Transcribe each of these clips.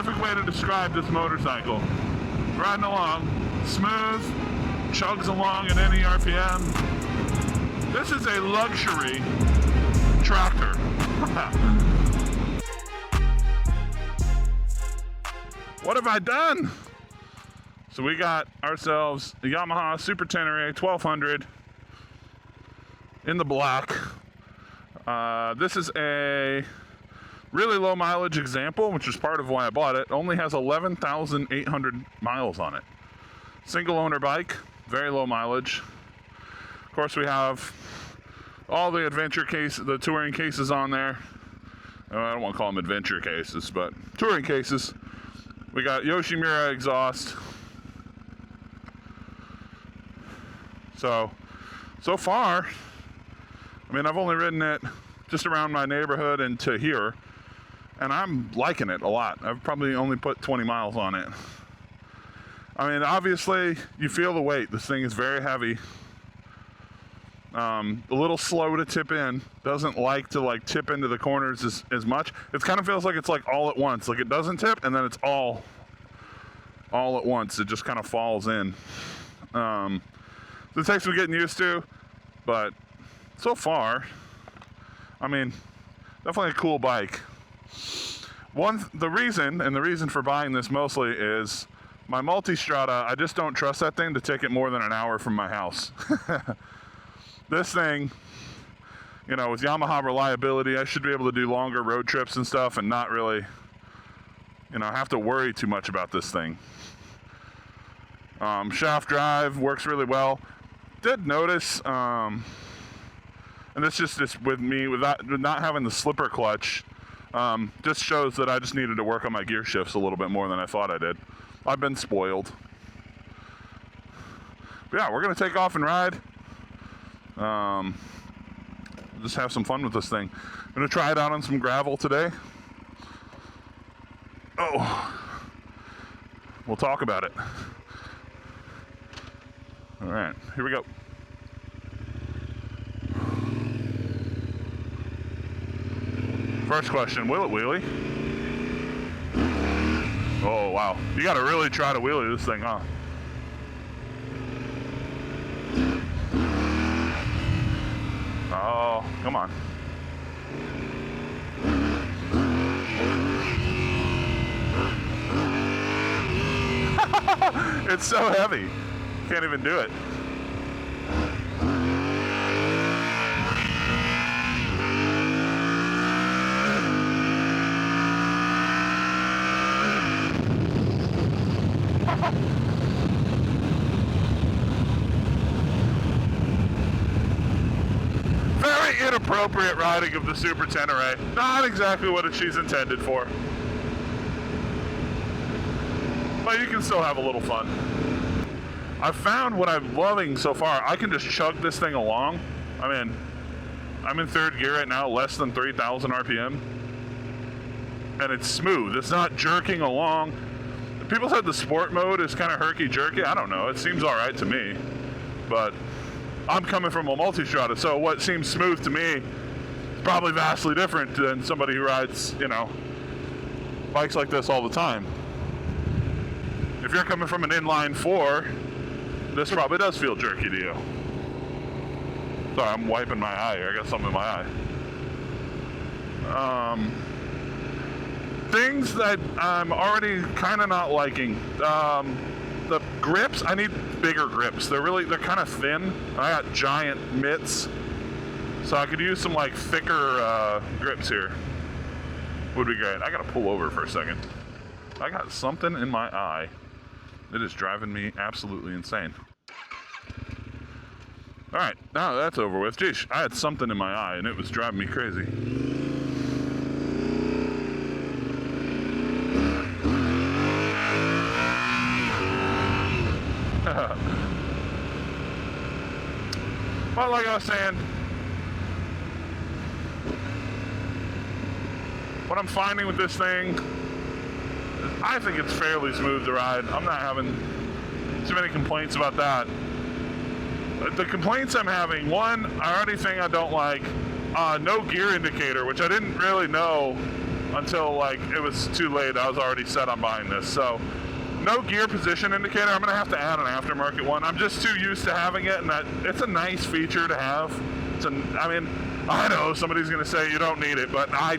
perfect way to describe this motorcycle. Riding along, smooth, chugs along at any RPM. This is a luxury tractor. What have I done? So we got ourselves a Yamaha Super Tenere 1200 in the black. This is a really low mileage example, which is part of why I bought it. Only has 11,800 miles on it. Single owner bike, very low mileage. Of course, we have all the adventure case, the touring cases on there. I don't want to call them adventure cases, but touring cases. We got Yoshimura exhaust. So far, I mean, I've only ridden it just around my neighborhood and to here, and I'm liking it a lot. I've probably only put 20 miles on it. I mean, obviously, you feel the weight. This thing is very heavy. A little slow to tip in. Doesn't like to tip into the corners as much. It kind of feels like it's like all at once. Like it doesn't tip and then it's all at once. It just kind of falls in. So it takes some getting used to, but so far, I mean, definitely a cool bike. The reason for buying this mostly is my Multistrada. I just don't trust that thing to take it more than an hour from my house. This thing, you know, with Yamaha reliability, I should be able to do longer road trips and stuff and not really, you know, have to worry too much about this thing. Shaft drive works really well. Did notice, and this just with me, with not having the slipper clutch, just shows that I just needed to work on my gear shifts a little bit more than I thought I did. I've been spoiled. But yeah, we're going to take off and ride. Just have some fun with this thing. I'm going to try it out on some gravel today. Oh, we'll talk about it. All right, here we go. First question, will it wheelie? Oh, wow. You got to really try to wheelie this thing, huh? Oh, come on. It's so heavy. Can't even do it. Very inappropriate riding of the Super Tenere. Not exactly what she's intended for. But you can still have a little fun. I've found what I'm loving so far. I can just chug this thing along. I mean, I'm in third gear right now, less than 3,000 RPM. And it's smooth. It's not jerking along. People said the sport mode is kind of herky-jerky. I don't know. It seems all right to me. But I'm coming from a Multistrada, so what seems smooth to me is probably vastly different than somebody who rides, you know, bikes like this all the time. If you're coming from an inline 4, this probably does feel jerky to you. Sorry, I'm wiping my eye here. I got something in my eye. Things that I'm already kind of not liking. The grips, I need bigger grips. They're kind of thin. I got giant mitts, so I could use some like thicker grips here. Would be great. I gotta pull over for a second. I got something in my eye. It is driving me absolutely insane. All right, now that's over with. Geez, I had something in my eye and it was driving me crazy. Well, like I was saying, what I'm finding with this thing is I think it's fairly smooth to ride. I'm not having too many complaints about that. The complaints I'm having, one, I already think I don't like no gear indicator, which I didn't really know until like it was too late. I was already set on buying this. So no gear position indicator. I'm gonna have to add an aftermarket one. I'm just too used to having it, and that it's a nice feature to have. I mean, I know somebody's gonna say you don't need it, but I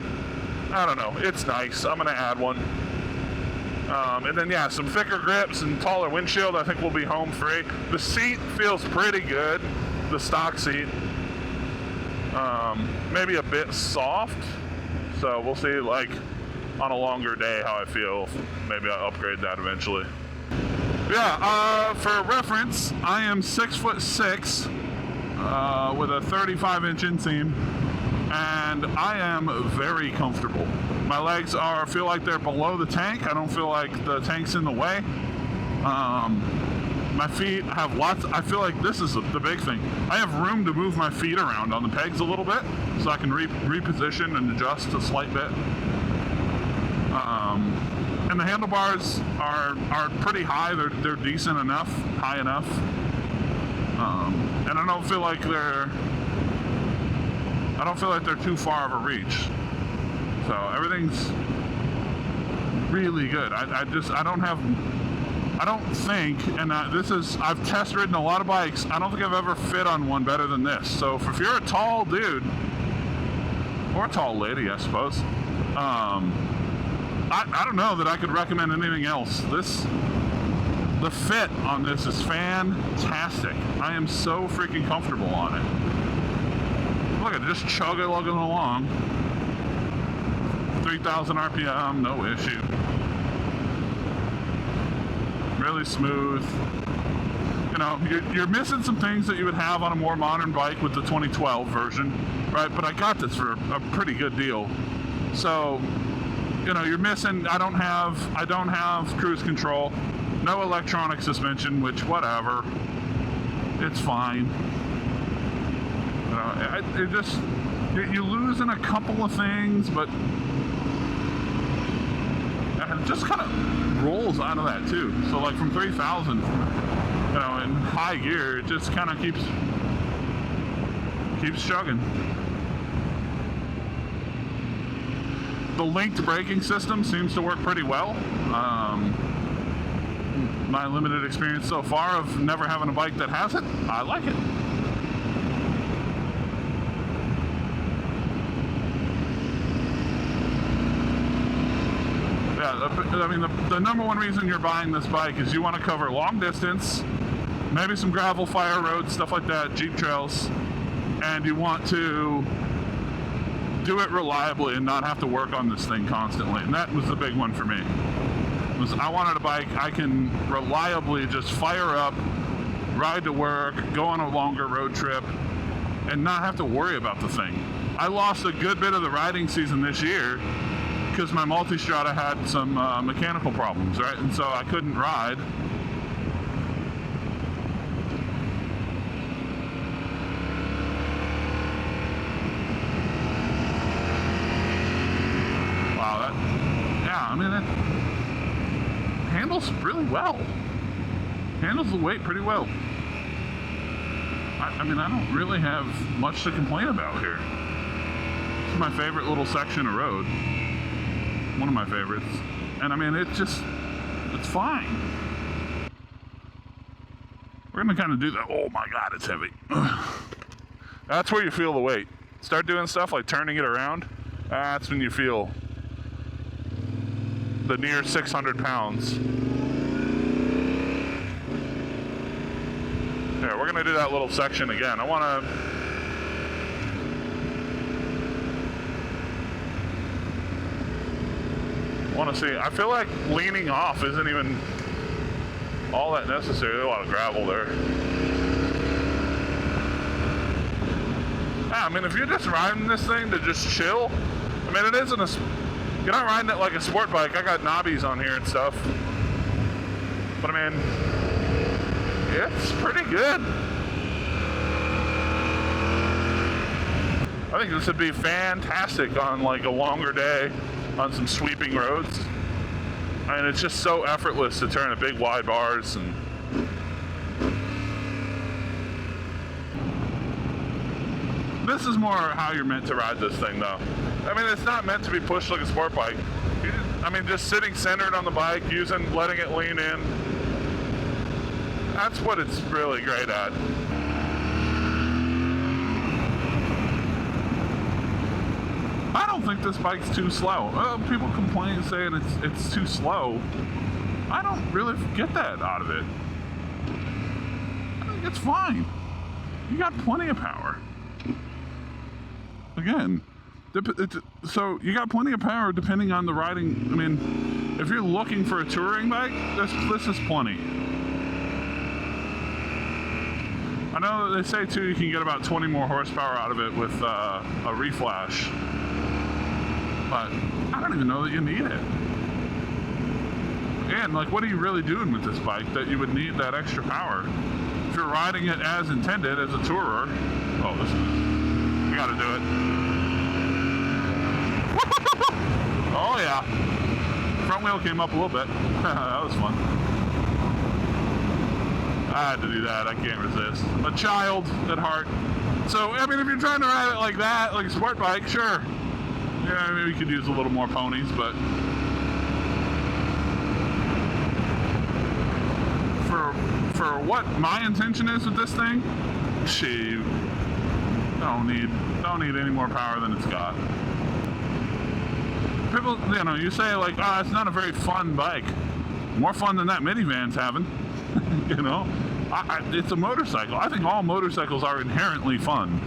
don't know. It's nice. I'm gonna add one. And then yeah, some thicker grips and taller windshield. I think we'll be home free. The seat feels pretty good. The stock seat. Maybe a bit soft. So we'll see, like on a longer day, how I feel. Maybe I'll upgrade that eventually. Yeah. For reference, I am 6'6", with a 35-inch inseam, and I am very comfortable. My legs feel like they're below the tank. I don't feel like the tank's in the way. My feet have lots. I feel like this is the big thing. I have room to move my feet around on the pegs a little bit, so I can reposition and adjust a slight bit. And the handlebars are pretty high. They're decent enough, high enough. And I don't feel like they're too far of a reach. So everything's really good. I've test ridden a lot of bikes. I don't think I've ever fit on one better than this. So if you're a tall dude, or a tall lady, I suppose, I don't know that I could recommend anything else. The fit on this is fantastic. I am so freaking comfortable on it. Look at it, just chugging along. 3,000 RPM, no issue. Really smooth. You know, you're missing some things that you would have on a more modern bike with the 2012 version, right? But I got this for a pretty good deal. So, you know, you're missing. I don't have cruise control, no electronic suspension, which whatever, it's fine. You know, you lose in a couple of things, but it just kind of rolls out of that too. So like from 3,000, you know, in high gear, it just kind of keeps chugging. The linked braking system seems to work pretty well. My limited experience so far of never having a bike that has it, I like it. I mean, the number one reason you're buying this bike is you want to cover long distance, maybe some gravel, fire roads, stuff like that, Jeep trails, and you want to do it reliably and not have to work on this thing constantly. And that was the big one for me. I wanted a bike I can reliably just fire up, ride to work, go on a longer road trip, and not have to worry about the thing. I lost a good bit of the riding season this year because my Multistrada had some mechanical problems, right? And so I couldn't ride. Wow, I mean, it handles really well. Handles the weight pretty well. I mean, I don't really have much to complain about here. This is my favorite little section of road. One of my favorites. And I mean, it's fine. We're gonna kind of do that. Oh my God, it's heavy. That's where you feel the weight. Start doing stuff like turning it around. That's when you feel the near 600 pounds. Yeah, we're gonna do that little section again. I wanna see. I feel like leaning off isn't even all that necessary. There's a lot of gravel there. Yeah, I mean, if you're just riding this thing to just chill, I mean, you're not riding it like a sport bike. I got knobbies on here and stuff. But I mean, it's pretty good. I think this would be fantastic on like a longer day on some sweeping roads. I mean, it's just so effortless to turn at big wide bars. And this is more how you're meant to ride this thing though. I mean, it's not meant to be pushed like a sport bike. I mean, just sitting centered on the bike, letting it lean in. That's what it's really great at. I don't think this bike's too slow. People complain saying it's too slow. I don't really get that out of it. I think it's fine. You got plenty of power. Again, so you got plenty of power depending on the riding. I mean, if you're looking for a touring bike, this is plenty. I know they say too you can get about 20 more horsepower out of it with a reflash, but I don't even know that you need it. And like, what are you really doing with this bike that you would need that extra power? If you're riding it as intended as a tourer, oh, this is, you gotta do it. Oh yeah, front wheel came up a little bit. That was fun. I had to do that. I can't resist. A child at heart. So I mean, if you're trying to ride it like that, like a sport bike, sure. Yeah, maybe you could use a little more ponies, but for what my intention is with this thing, shoot, don't need any more power than it's got. People, you know, you say like, oh, it's not a very fun bike. More fun than that minivan's having. You know, it's a motorcycle. I think all motorcycles are inherently fun.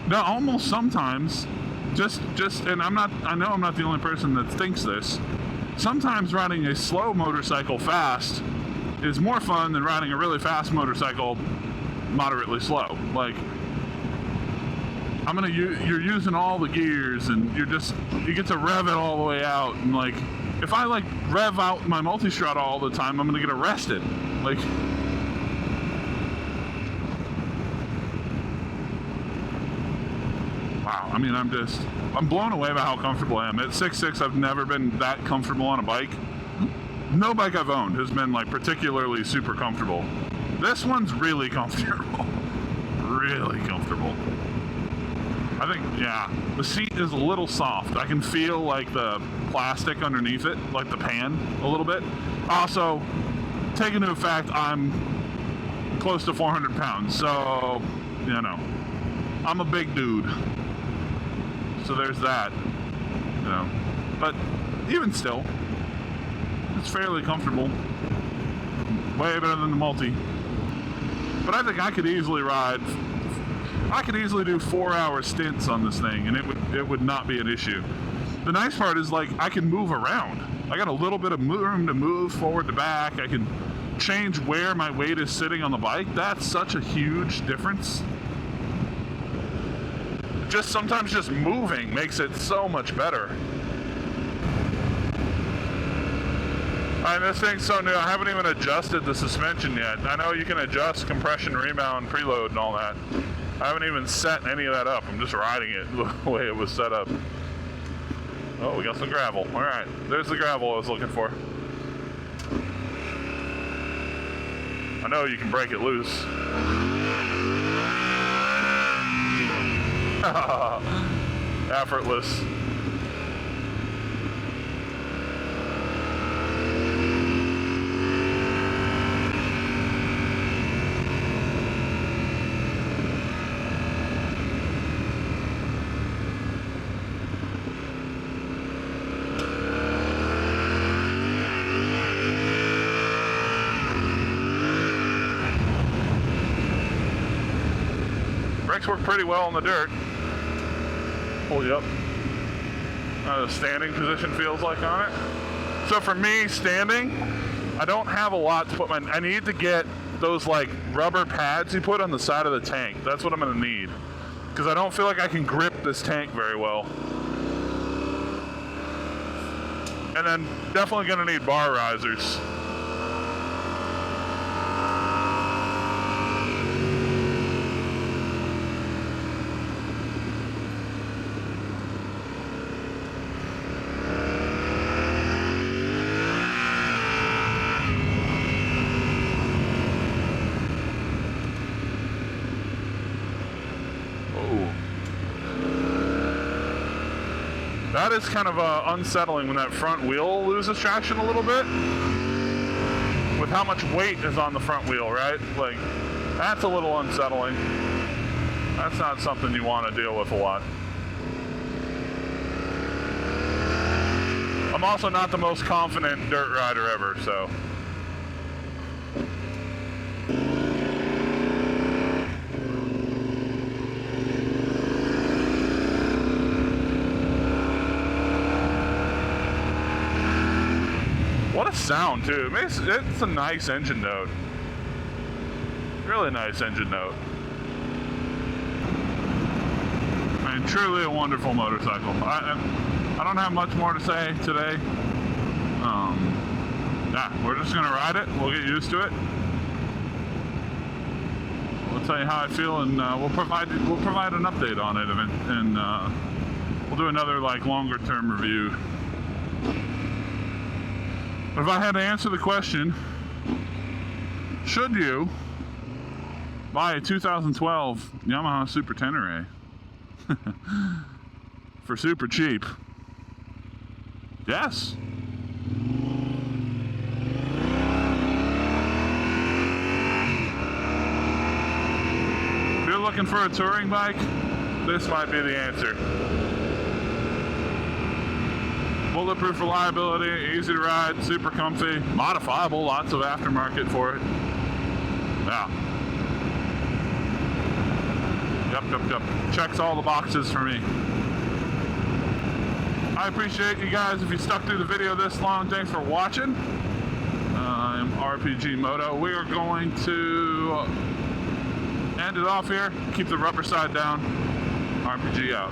No, almost sometimes, just, and I know I'm not the only person that thinks this. Sometimes riding a slow motorcycle fast is more fun than riding a really fast motorcycle moderately slow. Like, you're using all the gears and you get to rev it all the way out, and like, if I like rev out my multi-strut all the time, I'm gonna get arrested. Like, wow, I mean, I'm blown away by how comfortable I am. At 6'6", I've never been that comfortable on a bike. No bike I've owned has been like particularly super comfortable. This one's really comfortable. Really comfortable. I think, yeah, the seat is a little soft. I can feel like the plastic underneath it, like the pan a little bit. Also, take into effect, I'm close to 400 pounds, so, you know, I'm a big dude. So there's that, you know. But even still, it's fairly comfortable. Way better than the multi. But I think I could easily do 4-hour stints on this thing, and it would not be an issue. The nice part is, like, I can move around. I got a little bit of room to move forward to back. I can change where my weight is sitting on the bike. That's such a huge difference. Sometimes just moving makes it so much better. And this thing's so new, I haven't even adjusted the suspension yet. I know you can adjust compression, rebound, preload, and all that. I haven't even set any of that up. I'm just riding it the way it was set up. Oh, we got some gravel. All right, there's the gravel I was looking for. I know you can break it loose. Effortless. Brakes work pretty well on the dirt. Pull you up. The standing position feels like on it. So for me, standing, I don't have a lot to put I need to get those like rubber pads you put on the side of the tank. That's what I'm gonna need. Because I don't feel like I can grip this tank very well. And then definitely gonna need bar risers. That is kind of unsettling when that front wheel loses traction a little bit. With how much weight is on the front wheel, right? Like, that's a little unsettling. That's not something you want to deal with a lot. I'm also not the most confident dirt rider ever, so. What a sound, too. It's a nice engine note. Really nice engine note. I mean, truly a wonderful motorcycle. I don't have much more to say today. Yeah, we're just gonna ride it. We'll get used to it. We'll tell you how I feel, and we'll provide an update on it, and we'll do another like longer term review. But if I had to answer the question, should you buy a 2012 Yamaha Super Tenere for super cheap? Yes. If you're looking for a touring bike, this might be the answer. Bulletproof reliability, easy to ride, super comfy, modifiable, lots of aftermarket for it. Yeah. Yep. Checks all the boxes for me. I appreciate you guys if you stuck through the video this long. Thanks for watching. I'm RPG Moto. We are going to end it off here. Keep the rubber side down. RPG out.